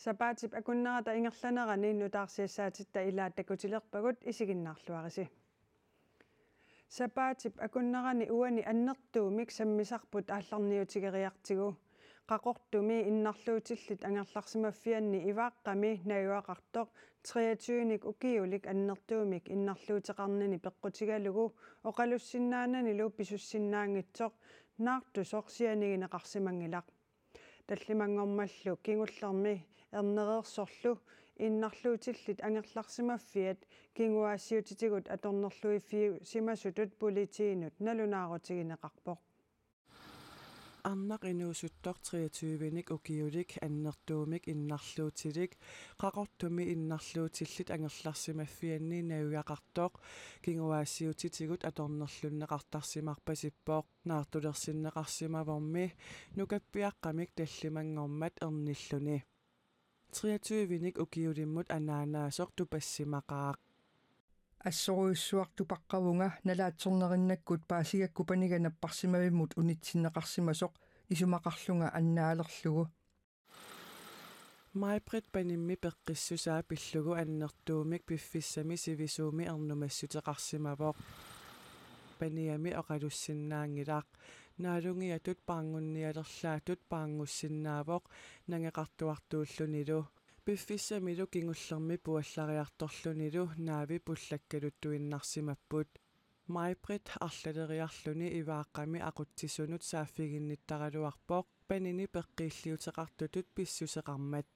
Sapaatip akunnerata ingerlanerani nutaarsiassaatit ilaat takutilerpagut isiginnaarluarisi. Sapaatip akunnerani uani annertuumik sammisarput aallarniutigeriartigu qaqortumi innarluutillit angerlarsimaffianni ivaaqqami najuaqartoq 23nik ukiulik annertuumik innarluuteqarnani peqqutigalugu oqalussinnaananilu pisussinnaangitsoq naartusoq sianigineqarsimangilaq таллимангормаллу кигуллерми эрнереерсорлу иннарлуутиллит ангерларсимаффиат кигуаассиутитигут аторнерлуиффиу симасутут политиинут налунаарутигинеқарпоқ Annak inuusuttoq 23nik ukiulik annertuumik innarluutilik qaqortumi innarluutillit angerlarsimaffianni naujaqartoq kinguaassiutitigut atornerlunneqartarsimarpasippoq naartulersinneqarsimavormi nukappiaqqamik tallimangormat ernilluni 23nik ukiulimmut anaanaasoq tupassimaqaaq ассоруйуссуартупаққавунга налаатсорнериннаккут паасигаккупанига наппарсимавиммут унитсиннеқарсимасоқ исумақарлунга аннаалерлугу Maibrit panimmi peqqissusaa pillugu annertuumik piffissami sivisuumi ernumassutеқарсимавоқ paniami oqalussinnaangilaq naalungiatut paangunnialerlaatut paangussinnaawoq nangeqartuartuullunilu piffissamilu kingullermi puallariartorlunilu naavi pullakkaluttuinnarsimapput Maibrit arlaleriarluni ivaaqqami aquttisunut saaffiginnittaraluarpoq panini peqqiilliuteqartutut pissuseqarmat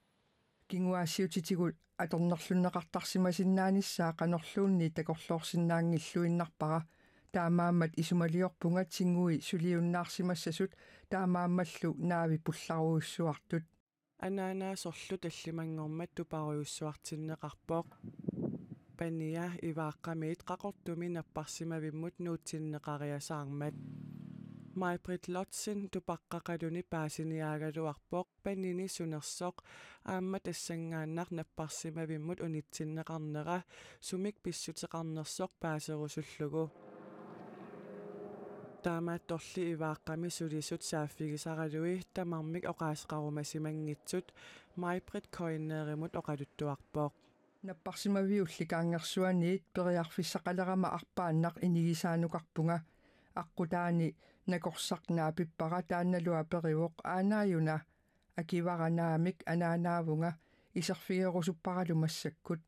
кингуаассиутитигут аторнерлуннеқартарсимасиннааниссаа qanorluunni такорлоорсиннаангиллуиннарпара таамааммат исумалиорпунга тингуи сулиуннаарсимассасут таамааммаллу наави пулларуйуссуартут анаанааsorlu таллимангормат тупаруйуссуартиннеқарпоқ пания ивааqqamiit qaqortumi napparsimavimмут nuutsinneqariasаарmat Maibrit Lotsin tupaqqaqaluni paasiniaagaluarpoq panini sunersoq aamma tassangaannar napparsimavimмут unitsinneqarnera sumik pissuteqarnersoq paaserusullugu taamaattorli ivaaqqami sulisut saaffigisaralui tamarmik oqaasqarumasimanngitsut Maibrit koinneerimut oqaluttuarpoq наппарсимавиулликаангерсуаниит периарфиссақалерама арпааннақ инигисаанукарпунга аққутаани накорсарнаа пиппара таанналуа перивоқ аанааюна акиваранаамик анаанаавунга исерфигерусуппаралу массаккут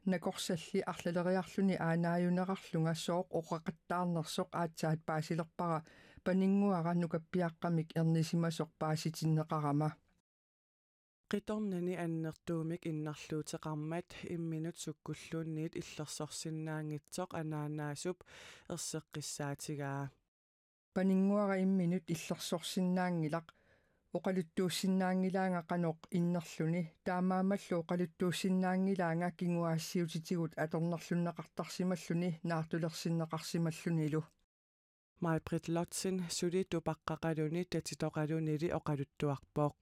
накорсалли арлалериарлуни аанааюнеқарлунга сооқ оқақаттаарнерсоқ аатсаат паасилерпара панингуара нукаппиаққамик эрнисимасоқ пааситиннеқарама qitornani annertuumik innarluuteqarmat imminut sukkulluunniit иллерсорсиннаангитсоq anaanaasup erseqqissaatigaa панингуара имминут иллерсорсиннаангилақ оқалуттууссиннаангилаанга қаноқ иннерлуни таамаамаллу оқалуттууссиннаангилаанга кингуаассиутитигут аторнерлуннеқартарсималлуни наартулерсиннеқарсималлунилу Maibrit Lotsin suli tupaqqaqaluni tatitoqalunili oqaluttuarpoq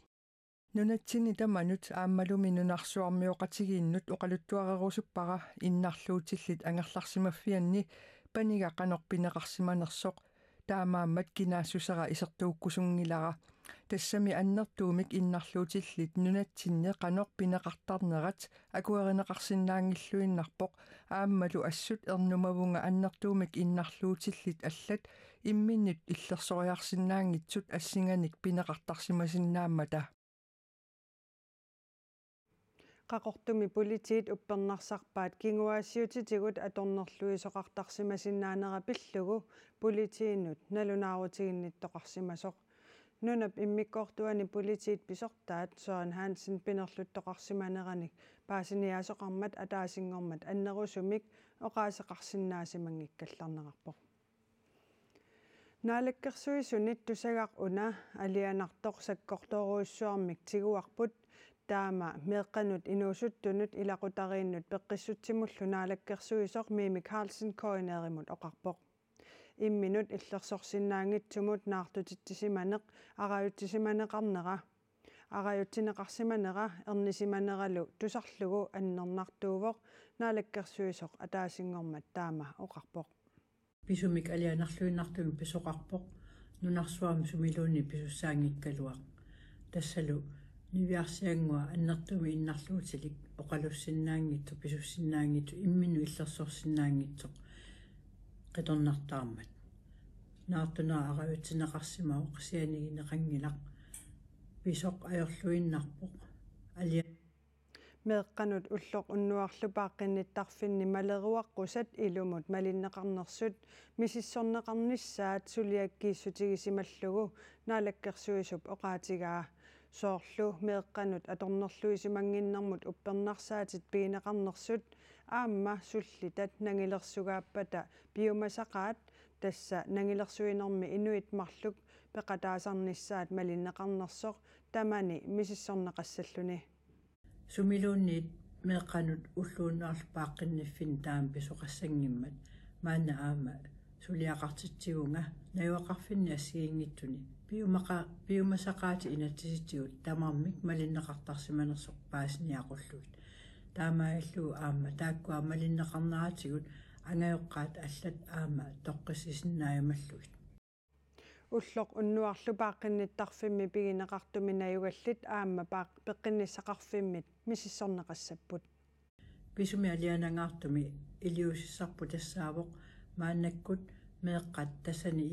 нунатсини таманут ааммалуми нунарсуармиоқатигииннут оқалуттуарерусуппара иннарлуутиллит ангерларсимаффианни панига қанорпинеқарсиманерсоқ таамааммат кинаассусера исертууккусунгилара тассами аннертуумик иннарлуутиллит нунатсинне қанорпинеқартарнерат акуеринеқарсинаангиллуиннарпоқ ааммалу ассут эрнумавунга аннертуумик иннарлуутиллит аллат имминнут иллерсориарсинаангитсут ассинганик пинеқартарсимасиннааммата qaqortumi politiit uppernarsarpaat kinguaassiutitigut atornerluisoqartarsimasinnaanera pillugu politiinut nalunaarutiginnittoqarsimasoq nunap immikkoortuani politiit pisortaat Søren Hansen pinerluttoqarsimanerani paasiniaasoqarmat ataasingormat annerusumik oqaaseqarsinnaasimanngikkallarnerarpoq naalakkersuisunit tusagaq una alianartoq sakkortoruussuarmik tiguarput taama meeqqanut inuusuttunut ilaqutariinnut peqqissutsimullu naalakkersuisoq Mimi Carlsen koineerimut oqarpoq imminut illersorsinnaangitsumut naartutittisimaneq arajutisimaneqarnera arajuttineqarsimanera ernisimaneralu tusarlugu annernartuuvoq naalakkersuisoq ataasingormat taama oqarpoq pisumik alianarluinnartumi pisoqarpoq nunarsuami sumiluunni pisussaangikkaluaq tassalu niviarsiangua annertumi innarluutilik oqalussinnaangittu pisussinnaangittu imminu illersorsinnaangitsoq qitornartaarmat naartunaa arayutsineqarsimau qasianigineqangilaq pisoq ajorluinnarpoq alia meeqqanut ulloq unnuarlupaaqqinnittarfinni maleruaqqusat ilumut malinneqarnersut misissorneqarnissaat suliakkiissutigisimаллугу наалаккерсуисуп оqaатигаа соорлу meeqqanut аторнерлуисимангиннэрмут уппернарсаатит пигинеқарнерсут аама суллитат нангилерсугааппата биумасақаат тасса нангилерсуинерми инуит марлук пеқатаасарниссаат малиннеқарнерсоқ тамани мисиссорнеқассаллуни сумилуунниит meeqqanut уллууннаарлупааққинниффин таам писоқассангиммат маана аама сулиақартитсигунга наюақарфинни ассигингитсуни биумасақаати инатсиситсигут тамармик малиннеқартарсиманерсоқ паасниақуллуит таамааллуу аама тааккуа малиннеқарнаатигут ангайоққаат аллат аама тоққиссисиннааюмаллуит уллоқ уннуарлупааққинниттарфимми пигинеқартуми наюгаллит аама пеққинниссақарфиммит мисиссорнеқассаппут писуми алианагаартуми илиусиссарпу тассаавоқ мааннаккут меэққат тассани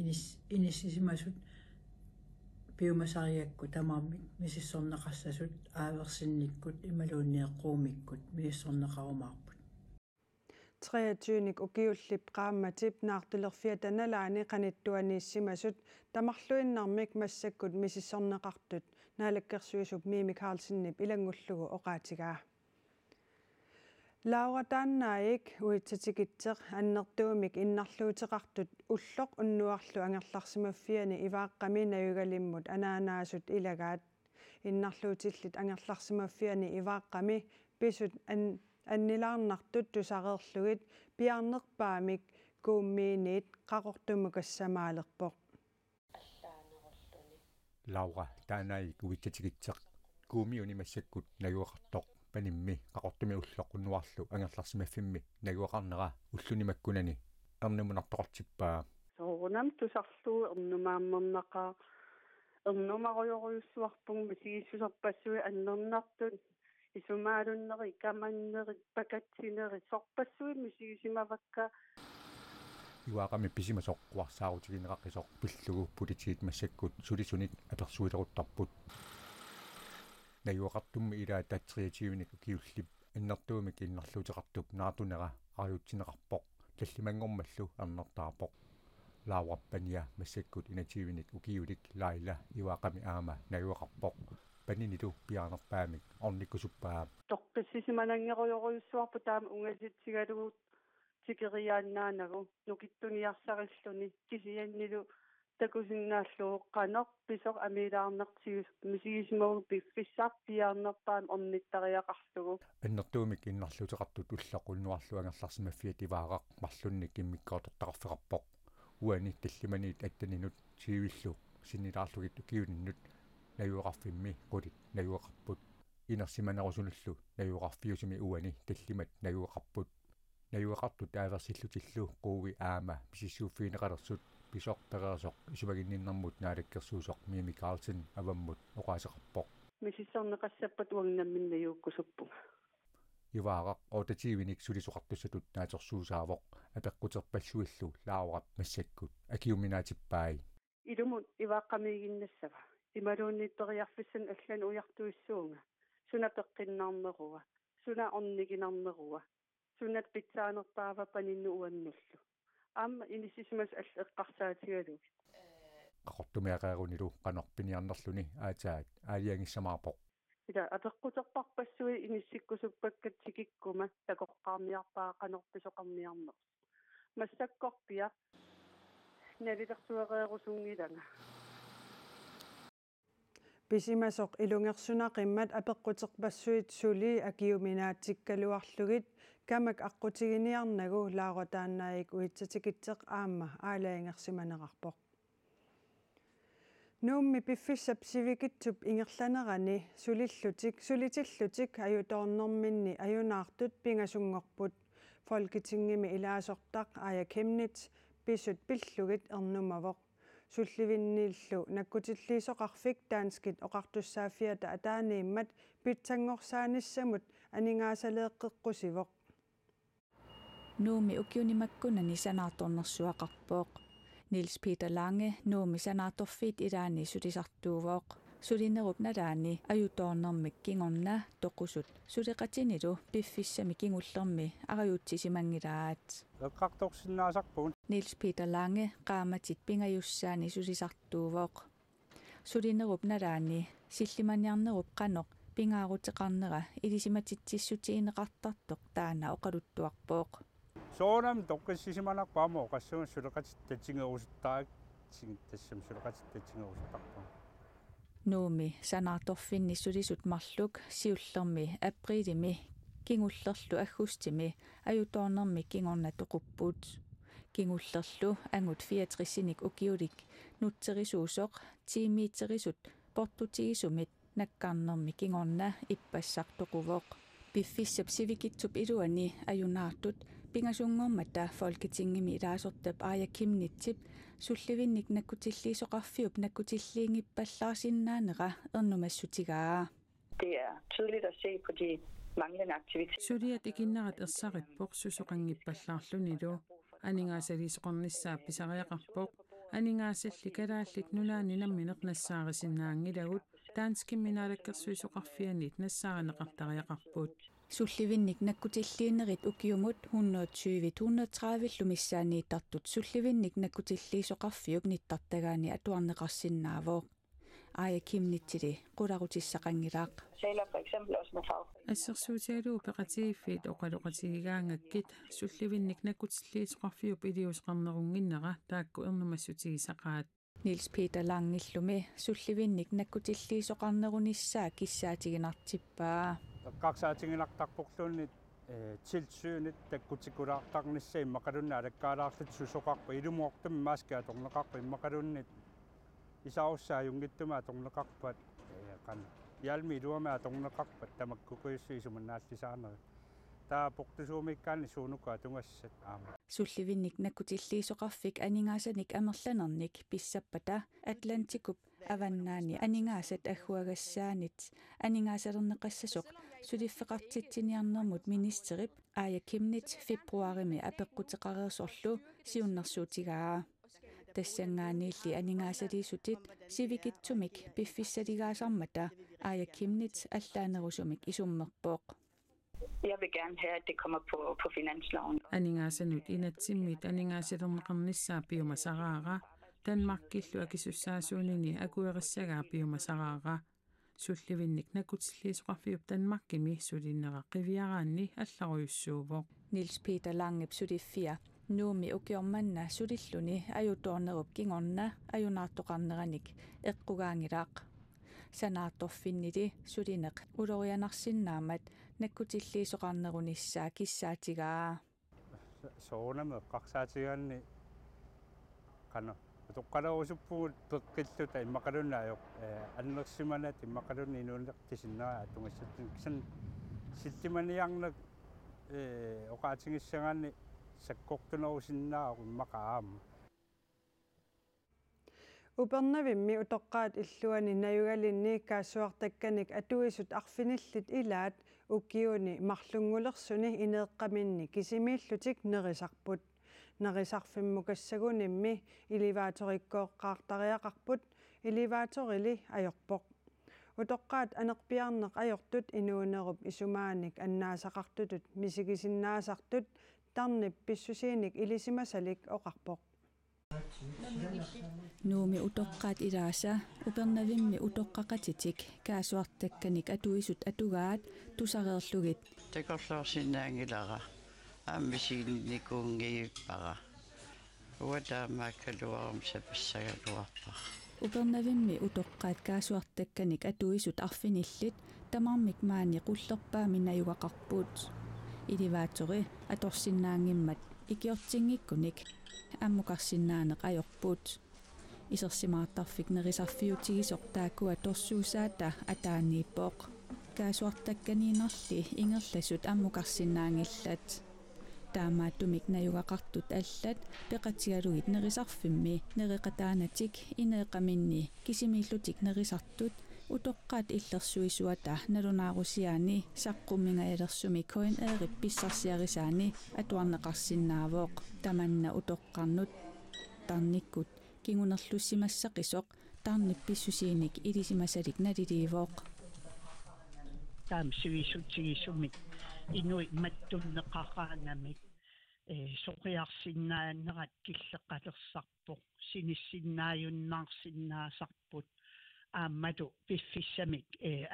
иниссисимасут биумасариакку тамармик мисиссорнеқассасут ааверсинниккут ималуунниэққуумиккут мииссорнеқарумаарпут 23ник укиуллип qaammatip naartulerfiatanalaani qanittuaniissimasut tamarluinnarmik massakкут misissorneqartut naalakkersuisup Mimi Carlsonnip ilangullugu oqaatigaa Laura taannaik uitsatikitseq annertuumik innarluuteqartut ulloq unnuarlu angerlarsimaffiani ivaaqqami nayugalimmut anaanaasut ilagaat innarluutillit angerlarsimaffiani ivaaqqami pisut аннилаарнартут тусареерлугит пиарнерпаамик кууммиинит qaqortumukassamaaleqpoq Laura taanaik uitsatikitseq kuumiuni massakкут нагуақартоқ панимми qaqortumi уллоқуннуарлу ангерларсимаффимми нагуақарнера уллунимаккунани эрнумунартоқартиппаа соорунам тусарлуу эрнумааммернақаа эрнумаруйоруйуссуарпуг мисигиссусерпассуи аннернартут исумаалуннери каманнери пакатсинери сорпассуи мисигисимавакка иуаақами писимасоққуарсаарутигинеқаққисоқ пиллугу политигит массаккут сулисуник аперсуилеруттарпут нагуақартумми илаа таатриативник киуллип аннертуумик иннарлуутеқартуп наатунера ариутсинеқарпоқ таллимангормаллу арнертаарпоқ лааварпания массаккут инативник укиулик лайла иуаақами аама нагуақарпоқ паниниту пиарнерпаамик орниккусуппаа тоққиссисиманангеруйоруйуссуарпу таама унгаситсигалугут тикериааннаанагу нукиттуниарсариллуни кисианнилу такусиннааллуоққанеқ писоқ амилаарнертигус мисигисимагу пиффиссарпиаарнерпаам орниттариақарлугу аннертуумик иннарлуутеқартут уллақуннуарлу ангерларсимаффиат иваақақ марлунник иммиккоортартақарфеқарпоқ уани таллиманиит аттанинут сивиллу синнилаарлугитту киуниннут нагуақарфимми қулит нагуақарпут инерсиманерусунуллу нагуақарфиусими уани таллимат нагуақарпут нагуақартут ааверсиллутиллу қууви аама писиссууффиинеқалерсут писоқ перерсоқ исумагинниннэрмут наалаккерсуусоқ Mimi Carlson аваммут оқаасеқарпоқ мисиссорнеқассаппат уангнамминнаюуккусуппуга иваақақ оотативиник сулисоқартуссатут наатерсуусаавоқ апеққутерпаллуиллу лааварап массаккут акиуминаатиппаи илумут ивааққамигиннассава ималууннитториарфиссан аллан уяртуиссуунга суна пеққиннаарнеруа суна орнигинарнеруа сунат питсаанертаава панинну уаннуллу аама инисисимас аллеққарсаатигалуг qaqortumiaqaarunilу qanorpiniarnerluni aataat aaliangissamаарpoq ила апеққутерпарпассуи иниссиккусуппаккат сикиккума такоққарниарпаа qanorpisoqarniarner массаккорпиа налилерсуареерусунгилага писимасоқ илунгерсунақиммат апеққутерпассуит сули акиуминаатиккалуарлугит камак аққутигиниарнагу лааратаанаик уитсатикитсеқ аама аалаангерсиманеқарпоқ нуумми пиффиссап сивикитсуп ингерланерани сулитиллутик аюторнэрминни аюнаартут пингасунгорпут folketingimi ilaasортақ ая кемнит писут пиллугит эрнумавоқ сулливиннииллу наккутиллиисоқарфик таанскит оқартуссааффиата атаанииммат питсангорсааниссамут анингаасалеэққеққусивоқ Nuumi ukiunimakkunani sanaartornersuaqarpooq Niels Peter Lange nuumi sanaartorfiit ilaani sulisartuuvooq sulinerup nalaani ajutoornermik kingorna toqusut suliqatinilu piffissami kingullermi ariutsisimangilaaat eqqartorsinnaasarpuun Niels Peter Lange qaamatit pingajussaani sulisartuuvooq sulinerup nalaani sillimaniarnerup qanoq pingaaruteqarnera ilisimatitsissutiineqartartoq taana oqaluttuarpooq soonam toqqissisimanarpaamo oqassuun suleqatit tatsingerusuttaak tassam suleqatit tatsingerusuttarpaa Nuumi sanaartorfinni sulisut marluk siullermi aprilimi kingullerlu aggustimi ajutoornermi kingorna toquppuut kingullerlu angut 64-sinik ukiulik nutserisuusoq tiimiitserisut portutigisumit nakkaarnermi kingorna ippassartoquvoq piffissap sivikitsup iluani ajunaartut pingasungormata folketingimi ilaasortap Aaja Kimnitsip sullivinnik nakkutilliisoqarfiup nakkutilliingippallaarsinnaanera ernumassutigaa. Det er tydeligt at se på de manglende aktiviteter. Suliat ikinnarat ersaritpoq susoqanngippallaarlunilu aningaasaliisoqornissaappisariaqarpoq aningaassalli kalaallit nulaanilammineq nassaarisinaangilagut taanskimminaalakkersuisoqarfianit nassaareneqartariaqarput Sullivinnik nakkutilliinerit ukiumut 120-130 missaaniittartut sullivinnik nakkutilliisoqarfiuk nittartagaani atuarneqarsinnaavoo Aaja Kimnitsili qularutissaaqangilaaq Taler for eksempel også med fag. ассерсуутиалуу пеқатигиффит оқалоқатигигаангаккит сулливинник наккутиллиисоқарфиуп илиусеқарнерунгиннера таакку ернумассутигисақаат Niels Peter Langillumi sullivinnik nakkutilliisoqarnerunissaa kissaatiginartippaa eqqarsaatiginartarporluunit tilsynet takkutsikulaartarnissai maqalunna alakkaalaarlut susoqarpa ilumuortumi maaskiatorneqarpa immaqalunnit isaussaajuнгиттума аторнеқарпат qan ялми илуама аторнеқарпат тамаккукуйуссуисуманнааллисаарнери таа портусуумиккаани суунука тунгассат аама Sullivinnik nakkutilliisoqarfik aningaasаник амерланерник писсаппата Атлантикуп аваннаани аningaasat аггуагасsaanit аningaасалернеқассасоқ сулиффеқартитсиниарнэрмут министерип Aaja Kimnits фебруарими апеққутеқареерсорлу сиуннэрсуутигаа тассангаанилли аningaasалиисутит сивикитсумик пиффиссалигаасармата Aaja Kimnits аллаанерусумик исуммерпооқ Jeg vil gerne have, at det kommer på finansloven. анингааsanut инатсиммит анингааселернеқарнissaа пиумасараара Danmarkillu akissussaasuunini akuerissagaa piumasaraara sullivinnik nakutillиисоқарфиуп Danmarkimi sulinneqa qiviaraanni алларуйуссуувоq Niels Peter Langep suliffia nuumi ukiormanna sulilluni ajutoornerup kingorna ajunaartoqarneranik eqqugaangilaaq sanaartorfinnili sulineq ulorianarsinnaamat nakkutilliisoqarnerunissaa kissaatigaa soonam eqqarsaatigaanni qano toqqalausuppugut peqqilluta immaqalunnaajoq annersimanat immaqalunni inuunertisinneraa tungassatun kisan sillimaniarnek oqaatingissangaanni sakkortunerusinnaaru immaqaama Upernavimmi utoqqaat illuani najugalinni kaassuartakkanik atuisut arfinillit ilaat ukkiuni marlungulersuni ineeqqaminni kisimiillutik nerisarput nerisarfimmukassagунimmi ilivaatorikkooqqaartariaqarput ilivaatorili ajorpoq utoqqaat anerpiarneq ajortut inuunerup isumaanik annaasaqartutut misigisinnaasartut tarnip pissusiinik ilisimasalik oqarpoq Nuumi utoqqaat ilaasa upernavimmi utoqqaqatitik kaasuartakkanik atuisut atugaat tusareerlugit takorluorsinnaangilara aamisiinnikkuungiippara uataamaakkaluarum sapassagaluarpa upernavimmi utoqqaat kaasuartakkanik atuisut arfinillit tamarmik maani qullerpaami najugaqarpuut ilivaatori atorsinnaangimmat ikiortinngikkunik аммукарсиннааneq ajorpuut isersimaartarfik nerisarfiutigisoq taakkua torsuusaata ataaнииппооq kaasuartakkaniinerli ingerlasut аммукарсиннаангилlat таамааттумик наюгақартут аллат пеқатигалугит нерисарфимми нереқатаанаtik инеэқаминни кисимииллутик нерисартут утоққаат иллерсуисуата налунаарусиаани саққуммингаялерсуми коин eerip писсарсиарисаани атуарнеқарсинаавоқ таманна утоққарнут тарниккут кингунерлуссимассақисоқ тарнип писсусииник илисимасалик налиливоқ таам сивисутсигисумик инуи маттуннеқақаангамик соқиарсинааннерат киллеқалерсарпоқ синиссиннааюннаарсиннаасарпут ааммату пиффиссамик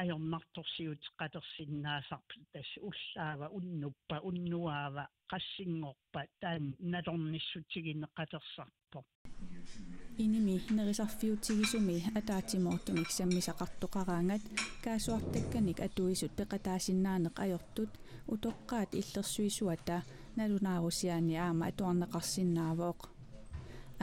аёрнарторсиут қалерсиннаасарпут тас уллаава уннуппа уннуаава qassingorpa taan налорниссутигинеқалерсарпоқ иними нерисарфиутигисуми атаатимоортумик саммисақартоқараангат каасуартакканик атуисут пеқатаасиннаанеқ ajortut утоққаат иллерсуисуата налунаарусиаани аама атуарнеқарсинаавоқ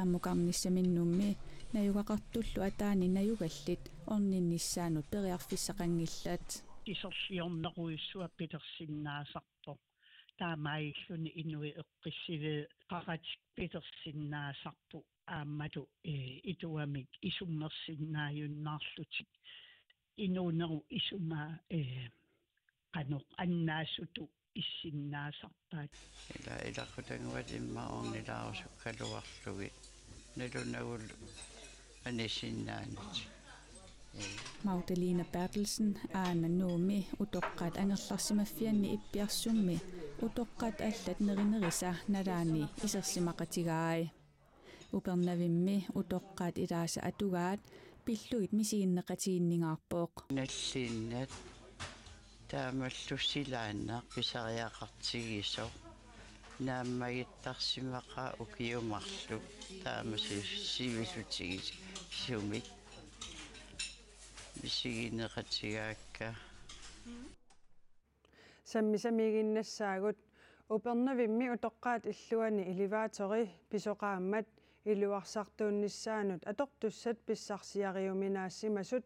аммукарниссаминнумми наюгақартуллу атаани наюгаллит орнинниссаанут периарфиссақангиллат тисерлиорнеруиссуа пилерсиннаасарпоқ таамаиллуни инуи эққиссиве қаратик пилерсиннаасарпу ааммату итуамик исуммерсиннааюннаарлутик инуунеру исума каноқ аннаасуту иссиннаасарпаат илақутангуат иммаорнилаарусуккалуарлуги налунагул анисиннаанит Magdalena Bertelsen aana nuumi utoqqaat angerlarsimaffianni ippiarsummi utoqqaat allat nerinerisa nalaani isersimaqatigaai upernavimmi utoqqaat ilaasa atugaat pilluit misiginneqatiinningaarpooq наллииннат таамаллуссилааннаа писариақартигисо нааммагиттарсимаqa укиумарлу таамаси сивисутигис сумик мисигинеқатигаакка саммисамигиннассаагут упернавимми утоққаат иллуани иливаатори писоқааммат илуарсартуунниссаанут атортуссат писсарсиариуминаассимасут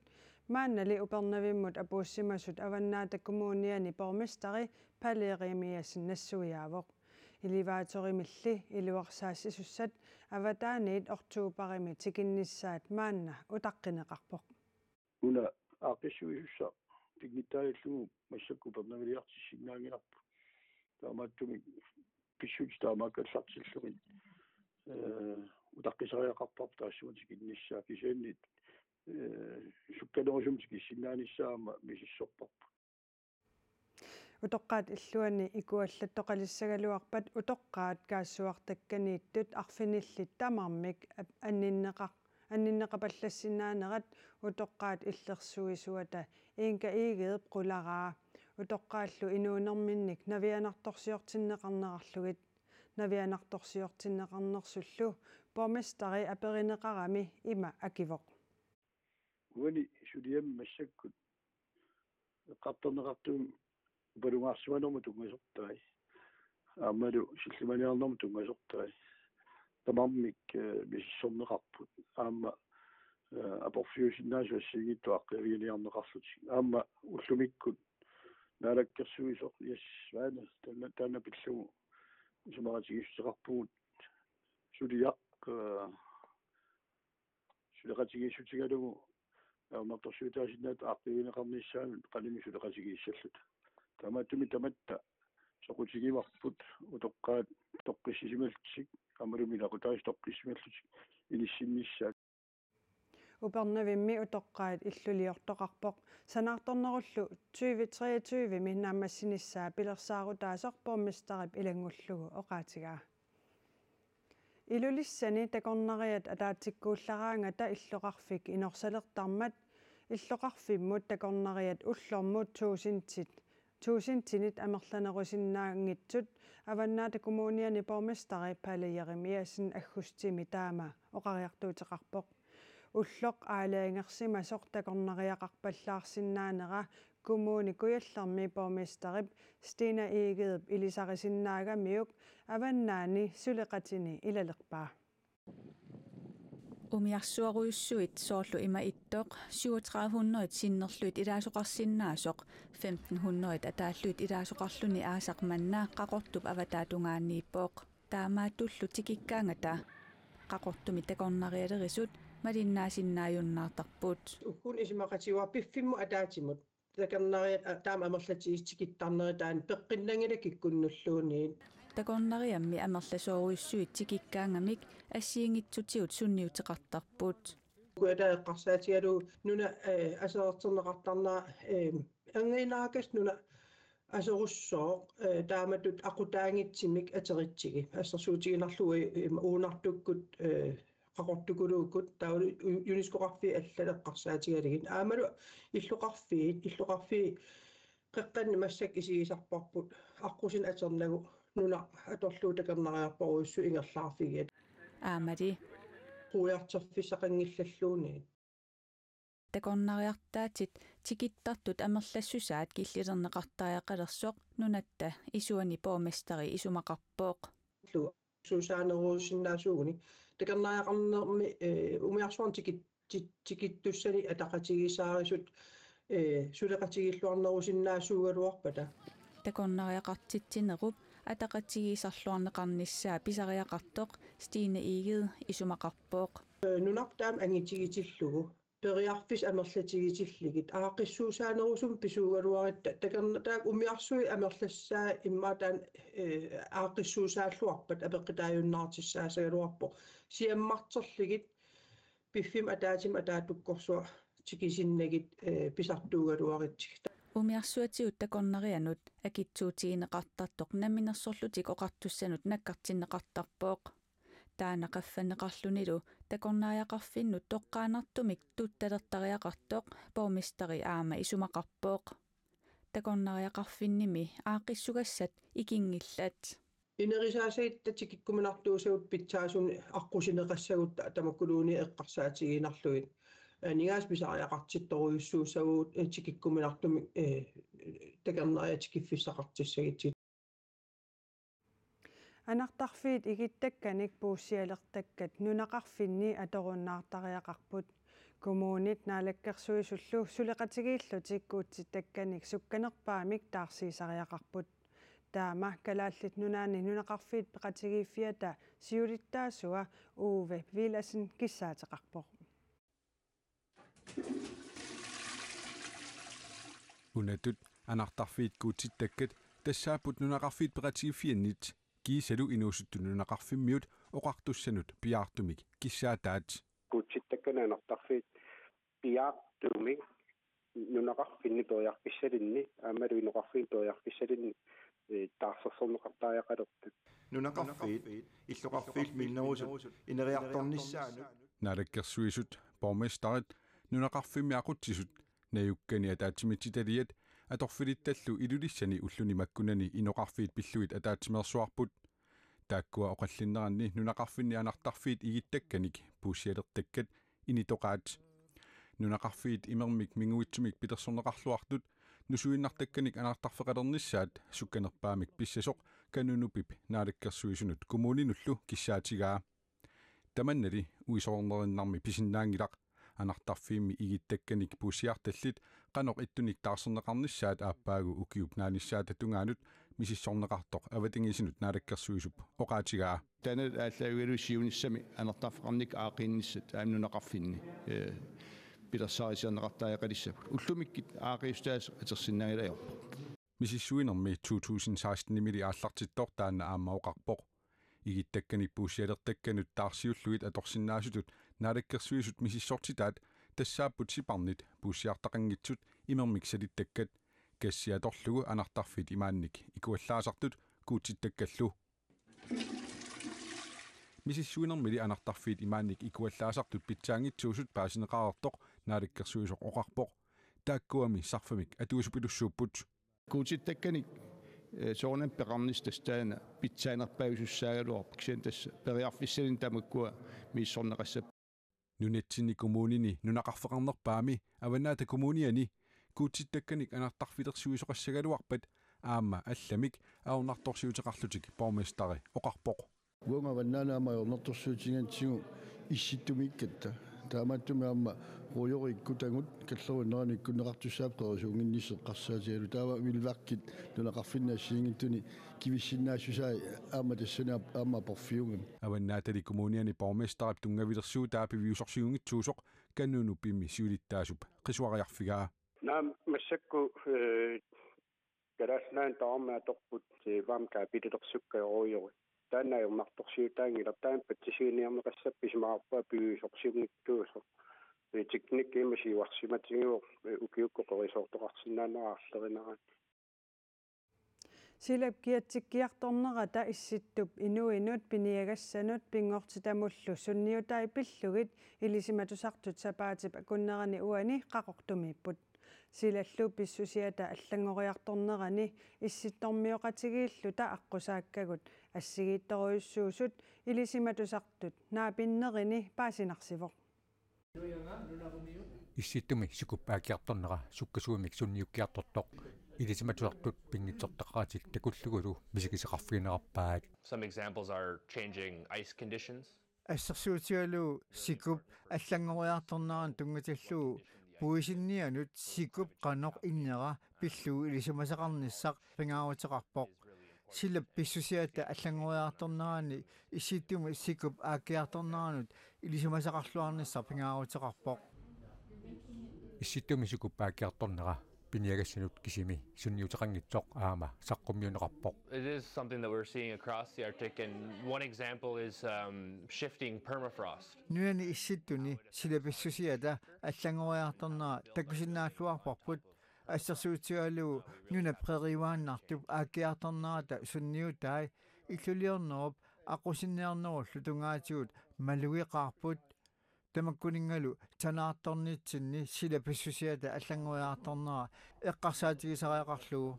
мааннали упернавиммут апууссимасут аваннаата коммуниани порместари палеериимиассин нассуяавоқ иливааторимилли илуарсаассисуссат аватааниит ортуупарими тикиннissaат маанна утаққинеқарпоқ уна аақиссуисусса пигнитааллугу массакку пернавилиартиссиннаангиларпу таамааттуми писсут таамааккаллартиллугит утаққисариақарпар таассуутик иннissaа кисааннит сукканерусумтик иссиннааниссаама мисиссорпарпу утоққаат иллуани икуаллаттоқалиссагалуарпат утоққаат каассуартакканииттут арфиниллит тамармик анниннеқапаллассинаанерат утоққаат иллерсуисуата инка иигеэп қулараа утоққааллу инуунерминник навианарторсиортиннеқарнерарлугит навианарторсиортиннеқарнерсуллу поместари аперинеқарами има акивоқ уани сулиам массаккут эққарторнеқартуум балунгаарсуанерму тунгасортай аамалу силлиманиарнерму тунгасортай тамармик миссорнеқарпут аама апорфиусиннаасуассигитту аққириниарнеқарлутик аама уллумиккут наалаккерсуисоқ яссваана таана пиллугу сумаратигиссеқарпугут сулиақ сулеқатигиссутигалугу аамарторсуутаасиннаат аққириниқарниссаанут қалими сулеқатигиссаллут тамааттуми таматта соқутигимарпут утоққаат тоққиссисималтик амалумилақутаис тоққиссималлутик иниссиннissaat упернавимми утоққаат иллулиортоқарпоқ санаарторнеруллу 2023 миннаамассиниссаа пилерсаарутаасоқ поммистарип илангуллугу оқаатигаа илулиссани такорнариат атаатиккууллараангата иллоқарфик инорсалертармат иллоқарфиммут такорнариат уллормут туусинтинит амерланерусиннаангитсут аваннаата коммуниани порместари палееримиасин аггустими таама оқариартуутеқарпоқ уллоқ аалаангерсимасоқ такорнариақарпаллаарсинаанера коммуни куялларми порместарип стина иигеэп илисарисиннаагамиук аваннаани сулеқатини илалерпаа Umiarsuaruissuit soorlu ima ittoq 3700 sinnerluit ilaasoqarsinnaasoq 1500 ataalluit ilaasoqarluni aasaqmannaa qaqortup avataatungaanniippoq taamaatullu tikikkaangata qaqortumi takornarialerisut malinnaasinnaajunnаарtarput ukun isimaqatiwa piffimmu ataatimut takarnari taama amerlatigistikittarneritaan peqqinnangila kikkunnulluuniin takornariammi amerlasooruissuit tikikkaangamik ассиингитсутиут сунниутеқартарпут куатаэққарсаатигалу нуна асеэртернеқартарнаа ангинаакас нуна асеруссоо тааматут ақутаангитсимик атеритсиги ассерсуутигинарлуи уунартуккут қақортукулууккут таулу юнискоқарфи аллалеққарсаатигалигин аамалу иллоқарфи қеққанни массак исигисарпарпут аққусин атернагу нуна аторлуутакернариарпоруиссу ингерлаарфигиат аамали хуяартерфиссақангиллаллууни такорнариартаатит тикиттартут амерлассусаат киллилернеқартариақалерсоқ нунатта исуани пооместери исумақарпооқ сусаанеруусиннаасуугуни такернариақарнерми умиарсуарн тикиттуссани атақатигисаарисут сулеқатигиллуарнерусиннаасуугалуарпата такорнариақартитсинеруп атақатигисарлуарнеқарниссаа писариақартоқ Stine Egede исумақарпооқ нунартаам ангитигитиллугу периарфис амерлатигитиллигит аақиссуусаанерусум писуугалуаритта такернатаак умиарсуи амерлассаа иммаатаан аақиссуусааллуарпат апеққитааюннаартиссаасагалуарпо сиаммартерлигит пиффим атаатим атаатуккорсуа тикисиннагит писартуугалуаритсиг умиарсуатигут такорнарианут акитсуутигинеқартартоқ наминерсорлутик оқартуссанут наккартиннеқартарпооқ таанақаффанеқарлунилу такорнариақарфиннут тоққаанартумик тутталертариақартоқ поомистери аама исумақарпооқ такорнариақарфинними аақиссугассат икингиллат инерисаасаитта тикиккуминартуусагут питсаасун аққусинеқассагутта тамаккулууни эққарсаатигинарлугит нигаас писариақартитторуйуссуусагут тикиккуминартуми такернариатикиффиссақартиссагитсит анартарфиит игиттакканик пууссиалертаккат нунақарфинни аторуннаартариақарпут коммуунит наалаккерсуисуллу сулеқатигииллутиккуутситтакканик сукканерпаамик таарсиисариақарпут таама калааллит нунаани нунақарфиит пеқатигииффиата сиулиттаасуа ууве виласин киссаатеқарпоқ унатут анартарфиит куутситтаккат тассаапут нунақарфиит пеқатигииффианнит киисалу инуусутту нунақарфиммиут оқартуссанут пиаартумик киссаатаат куутситтаккана анартарфиит пиаартумик нунақарфинни периарписсалинни аамалу инуқарфиин периарписсалинни таарсерсорнеқартариақалертут нунақарфиит иллоқарфиил миннерусут инериарторниссаану налаккерсуисут порместерит нунақарфимми ақутсисут наюккани атаатсимитситалиат аторфилитталлу илулиссани уллуни маккунани иноқарфиит пиллуит атаатсимерсуарпут тааккуа оқаллиннеранни нунақарфинни анартарфиит игиттакканик пууссиалертаккат инитоқаат нунақарфиит имермик мингуитсумик питерсорнеқарлуартут нусуиннартакканик анартарфеқалерниссаат сукканерпаамик писсасоқ канунупип наалаккерсуисунут коммунинуллу киссаатигаа таманнали уисоорнериннарми писиннаангилақ анартарфиимми игиттакканик пуссиарталлит каноқ иттуник таарсернеқарниссаат ааппаагу укиуп нааниссаата тунгаанут мисиссорнеқартоқ аватингисинут наалаккерсуисуп оқаатигаа танал ааллаагилу сиунissami анартарфеқарник аақиинниссат аамнунеқарфинни пилерсаарисиарнеқартаақалиссапу уллумиккит аақиустаас атерсиннагилаёр мисиссуинерми 2016 мили ааллартиттор таанна аамаоқарпоқ игиттакканик пууссиалертакканут таарсиуллуит аторсиннаасутут наалаккерсуисут мисиссортитаат тассааппут сипарнит пууссиартақангитсут имермик салиттаккат кассиаторлугу анартарфит имаанник икуаллаасартут куутситтаккаллу мисиссуинермили анартарфит имаанник икуаллаасартут питсаангитсуусут паасинеқаартоқ наалаккерсуисоқ оқарпоқ тааккуами сарфамик атуусупилуссууппут куутситтакканик соорнам пеқарнис тастаана питсаанерпаусуссаагалуар кисиан тасса периарфиссалин тамаккуа мииссорнеқассап нунатсини коммуунини нунақарфеқарнерпаами аванаата коммууниани куутситтакканик анартарфилерсуисоқассагалуарпат аама алламик аорнарторсиутеқарлутик порместари оқарпоқ уонга ваннанаама аорнарторсуутингантигу исситтумиккатта таамааттуми аама руйориккутангут каллеруннераникку неқартуссаапқерисунгинниссе қарсаатигалу таава милваркит нунақарфиннаассиингиттуни кивиссиннаассусаи аама тассуна аама порфиунгам аваннаатали коммуниани порместарап тунгавилерсуу таапивиусорсиунгитсуусоқ каннуну пимми сиулиттаасуп қисуариарфигаа наам массакку гараснаан таамаа торпут вам капиталерсуккаоруйори тааннааюрнарторсиутаангилар патсисииниарнеқассапписимаарпаа пивиусорсиунгиттуусо teknik имасиуарсиматигиу укиуккоқорисоортоқарсинаанераарлеринараа силап киатсиккиарторнерата исситтуп инуинут пиниагассанут пингортитамуллу сунниутаи пиллугит илисиматусартут сапаатип акуннерани уани қақортумииппут силаллу писсусиата аллангориарторнерани исситтормиоқатигииллу та аққусааккагут ассигиитторуйуссуусут илисиматусартут наапиннерини паасинарсивоқ исситтуми сукуппаакиарторнера суккасуумик сунниуккиартортоқ илисиматусартут пингитсортақаратик такуллугулу мисикисеқарфигинерарпаат. Some examples are changing ice conditions. ассерсуутигалу сикуп аллангориарторнеран тунгаталлуу пуисиннианут сикуп канеқ иннера пиллуу илисимасақарниссақ пингааутеқарпоқ силап писсусиата аллангориарторнерани исситтуми сикуп ааккиарторнеранут илисимасақарлуарниссақ пингааутеқарпоқ исситтуми сукуппааккиарторнера пиниагассанут кисими сунниутеқангитсоқ аама саққуммиунеқарпоқ. It is something that we're seeing across the Arctic, and one example is shifting permafrost. нуяни исситтуни силаписсусиата аллангориарторнера такусиннааллуарпарпут ассерсуутигалу нуна преривааннартуп ааккиарторнерата сунниутаи иллулиорнеруп ақусинниарнеруллу тунгаатигут малуиқарпут тамаккунингалу танаарторнитсинни силаписсусиата аллангориарторнера эққарсаатигисариақарлугу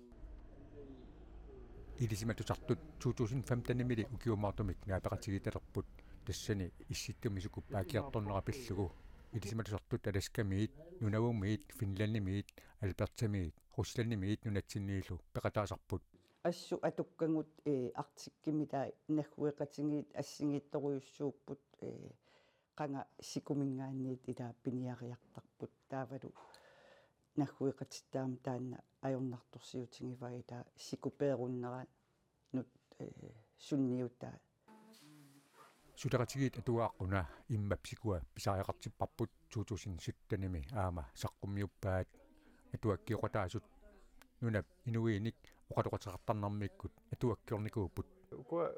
илисиматусартут 2015-мили укиумаартумик наапеқатигиталерпут тассани исситтуми сукуппаакиарторнера пиллугу илисиматусартут аласкамиит нунавуммиит финланнимиит албертамиит русланнимиит нунатсинниилу пеқатаасарпут ассу атуккангут артиккимита нахуэқатингиит ассигиитторуйуссууппут qanga sikumингаанниит ила пиниариартарпут таавалу нахуэқатиттаам таанна ajornartorsiutingivaga ta sikupeerunnera nut sunniuta сутаратигит атуааққуна иммап сикуа писариақартиппарпут 2017-ними аама саққуммиуппаат атуаккиоқатаасут нунап инуиник оқатоқатеқартарнармиккут атуаккиорникууппут ука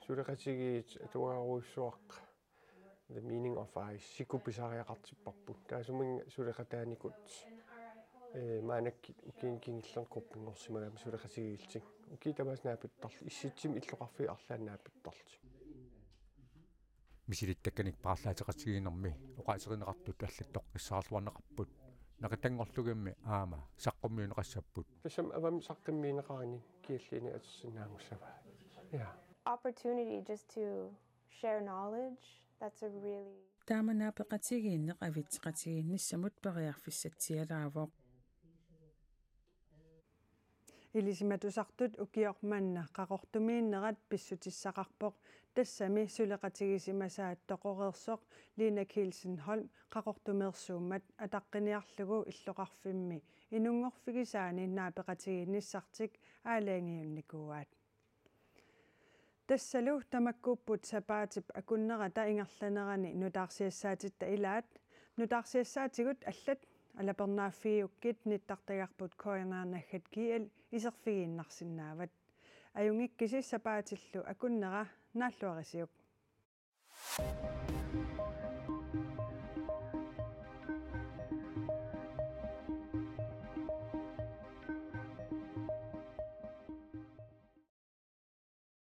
сутаратигит атуааруйссуақ the meaning of I siku pisariaqartipparput taasuming suleqataanikut маанакки укингиллер группингорсимагами сулеқасигиилтик укитамааснаапиттарли исситсим иллоқарфи арлааннаапиттарли мисилиттакканик паарлаатеқатигинерми оқаасеринеқартут аллаттоққиссаарлуарнеқарпут нақитангорлугамми аама саққуммиунеқассаппут тасам авам саққиммиинеқарани киаллини атсиннаангуссава я opportunity just to share knowledge that's a really тааманаапеқатигииннеқ авитсеқатигиинниссамут периарфиссатсиалаавоқ илисиматусартут укиорманна қақортумииннерат писсутиссақарпоқ тассами сулеқатигисимасаат тоқорерсоқ Лина Килсен Холм қақортумерсууммат атаққиниарлугу иллоқарфимми инунгорфигисаани наапеқатигиинниссартик аалаангиунникууаат тассалу тамаккууппут сапаатип акуннерата ингерланерани нутаарсиассаатитта илаат нутаарсиассаатигут аллат алапернааффиуккит ниттартагарпут коорнаарнаггат киал исерфигииннарсинаават аюнгиккиси сапаатиллу акуннера нааллуарисиук